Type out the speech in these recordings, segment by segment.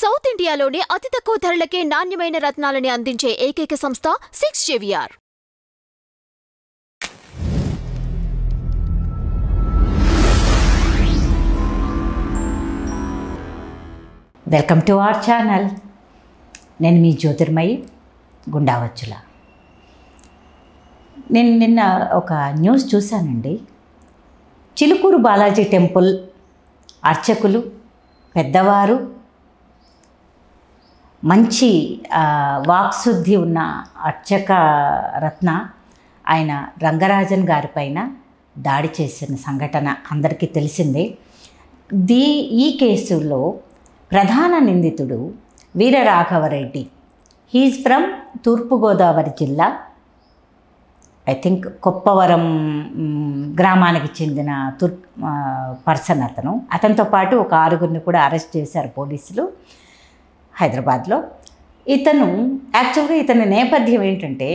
South ఇండియాలోనే అతి తక్కువ ధరలకే నాణ్యమైన రత్నాలని అందించే ఏకైక సంస్థ 6 JVR. Welcome to our channel. నేను మీ జ్యోతిర్మయి గుండావచ్చుల. నేను నిన్న ఒక న్యూస్ చూశానండి. చిలుకూరు బాలాజీ టెంపుల్ అర్చకులు పెద్దవారు, మంచి వాక్శుద్ధి ఉన్న అర్చక రత్న ఆయన రంగరాజన్ గారిపైన దాడి చేసిన సంఘటన అందరికీ తెలిసిందే. ఈ కేసులో ప్రధాన నిందితుడు వీరరాఘవరెడ్డి. హీఈస్ ఫ్రమ్ తూర్పుగోదావరి జిల్లా, ఐ థింక్ కొప్పవరం గ్రామానికి చెందిన పర్సన్ అతనితో పాటు ఒక 6గురిని కూడా అరెస్ట్ చేశారు పోలీసులు హైదరాబాద్లో. ఇతని నేపథ్యం ఏంటంటే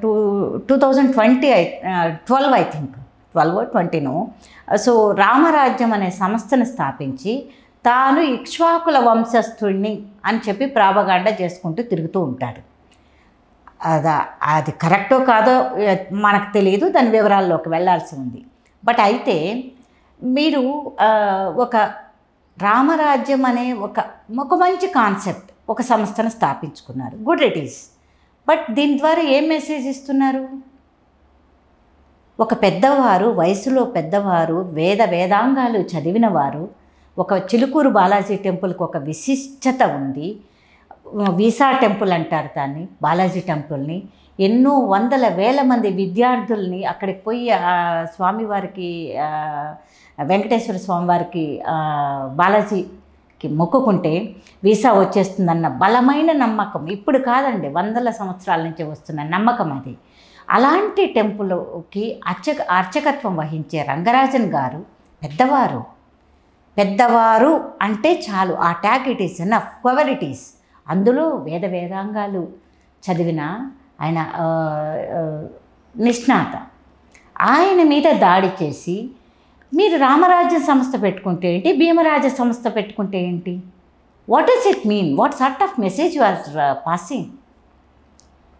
2012 ఐ థింక్ 12 సో రామరాజ్యం అనే సంస్థను స్థాపించి తాను ఇక్ష్వాకుల వంశస్థుడిని అని చెప్పి ప్రాపగాండా చేసుకుంటూ తిరుగుతూ ఉంటాడు. అది కరెక్టో కాదో మనకు తెలియదు, దాని వివరాల్లోకి వెళ్ళాల్సి ఉంది. బట్ అయితే మీరు ఒక రామరాజ్యం అనే ఒక మంచి కాన్సెప్ట్, ఒక సంస్థను స్థాపించుకున్నారు. Good it is. బట్ దీని ద్వారా ఏం మెసేజ్ ఇస్తున్నారు? ఒక పెద్దవారు, వయసులో పెద్దవారు, వేదాంగాలు చదివిన వారు, ఒక చిలుకూరు బాలాజీ టెంపుల్కి ఒక విశిష్టత ఉంది. వీసా టెంపుల్ అంటారు దాన్ని, బాలాజీ టెంపుల్ని. ఎన్నో వందల వేల మంది విద్యార్థుల్ని అక్కడికి పోయి స్వామివారికి, వెంకటేశ్వర స్వామివారికి, బాలాజీకి మొక్కుకుంటే వీసా వచ్చేస్తుందన్న బలమైన నమ్మకం, ఇప్పుడు కాదండి, వందల సంవత్సరాల నుంచి వస్తున్న నమ్మకం అది. అలాంటి టెంపుల్కి అర్చకత్వం వహించే రంగరాజన్ గారు పెద్దవారు అంటే చాలు, ఆ tag it is enough, whoever it is. అందులో వేదాంగాలు చదివిన ఆయన నిష్ణాత, ఆయన మీద దాడి చేసి మీరు రామరాజ్య సంస్థ పెట్టుకుంటే ఏంటి, భీమరాజ సంస్థ పెట్టుకుంటే ఏంటి? What does it mean? What sort of message you are passing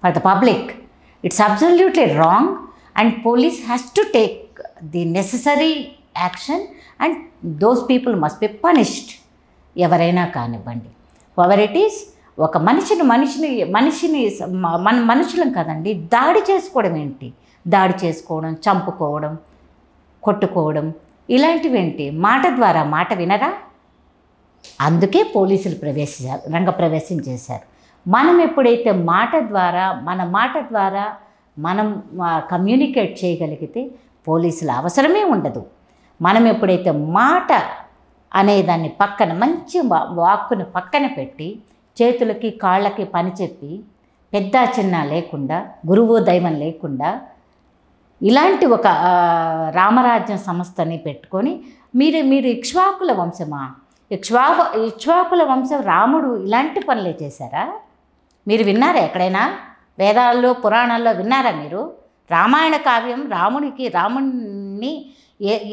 for the public? It's absolutely wrong and police has to take the necessary action and those people must be punished. ఎవరైనా కానివ్వండి, whoever it is. ఒక మనిషిని మన మనుషులం కదండి, దాడి చేసుకోవడం ఏంటి? దాడి చేసుకోవడం, చంపుకోవడం, కొట్టుకోవడం ఇలాంటివి ఏంటి? మాట ద్వారా మాట వినరా? అందుకే పోలీసులు రంగప్రవేశం చేశారు. మనం ఎప్పుడైతే మన మాట ద్వారా మనం కమ్యూనికేట్ చేయగలిగితే పోలీసుల అవసరమే ఉండదు. మనం ఎప్పుడైతే మాట అనేదాన్ని పక్కన, మంచి వాక్కుని పక్కన పెట్టి, చేతులకి కాళ్ళకి పని చెప్పి, పెద్ద చిన్న లేకుండా, గురువు దైవం లేకుండా, ఇలాంటి ఒక రామరాజ్యం సంస్థని పెట్టుకొని మీరు ఇక్ష్వాకుల వంశమా? ఇక్ష్వాకుల వంశం రాముడు ఇలాంటి పనులే చేశారా? మీరు విన్నారా ఎక్కడైనా? వేదాల్లో, పురాణాల్లో విన్నారా మీరు? రామాయణ కావ్యం రాముణ్ణి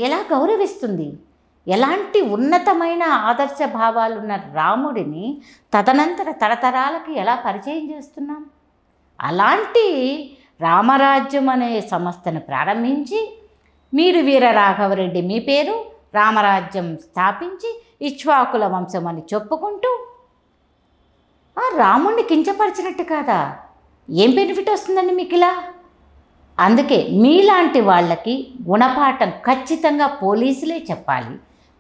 ఎలా గౌరవిస్తుంది? ఎలాంటి ఉన్నతమైన ఆదర్శ భావాలున్న రాముడిని తదనంతర తరతరాలకి ఎలా పరిచయం చేస్తున్నాం? అలాంటి రామరాజ్యం అనే సంస్థను ప్రారంభించి మీరు వీరరాఘవరెడ్డి మీ పేరు రామరాజ్యం స్థాపించి ఇక్ష్వాకుల వంశం అని చెప్పుకుంటూ ఆ రాముణ్ణి కించపరిచినట్టు కాదా? ఏం బెనిఫిట్ వస్తుందండి మీకు ఇలా? అందుకే మీలాంటి వాళ్ళకి గుణపాఠం ఖచ్చితంగా పోలీసులే చెప్పాలి.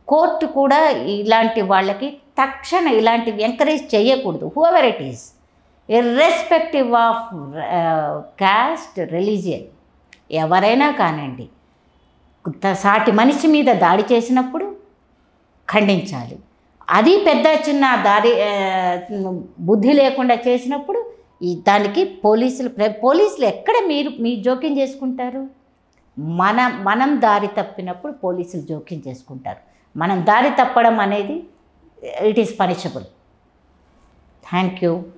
కోర్టు కూడా ఇలాంటి వాళ్ళకి తక్షణ ఇలాంటివి ఎంకరేజ్ చేయకూడదు. Whoever it is, irrespective of cost, religion, ఎవరైనా కానివ్వండి, సాటి మనిషి మీద దాడి చేసినప్పుడు ఖండించాలి. అది పెద్ద చిన్న బుద్ధి లేకుండా చేసినప్పుడు దానికి పోలీసులు ఎక్కడ మీ జోక్యం చేసుకుంటారు? మనం దారి తప్పినప్పుడు పోలీసులు జోక్యం చేసుకుంటారు. మనం దారి తప్పడం అనేది it is punishable. Thank you.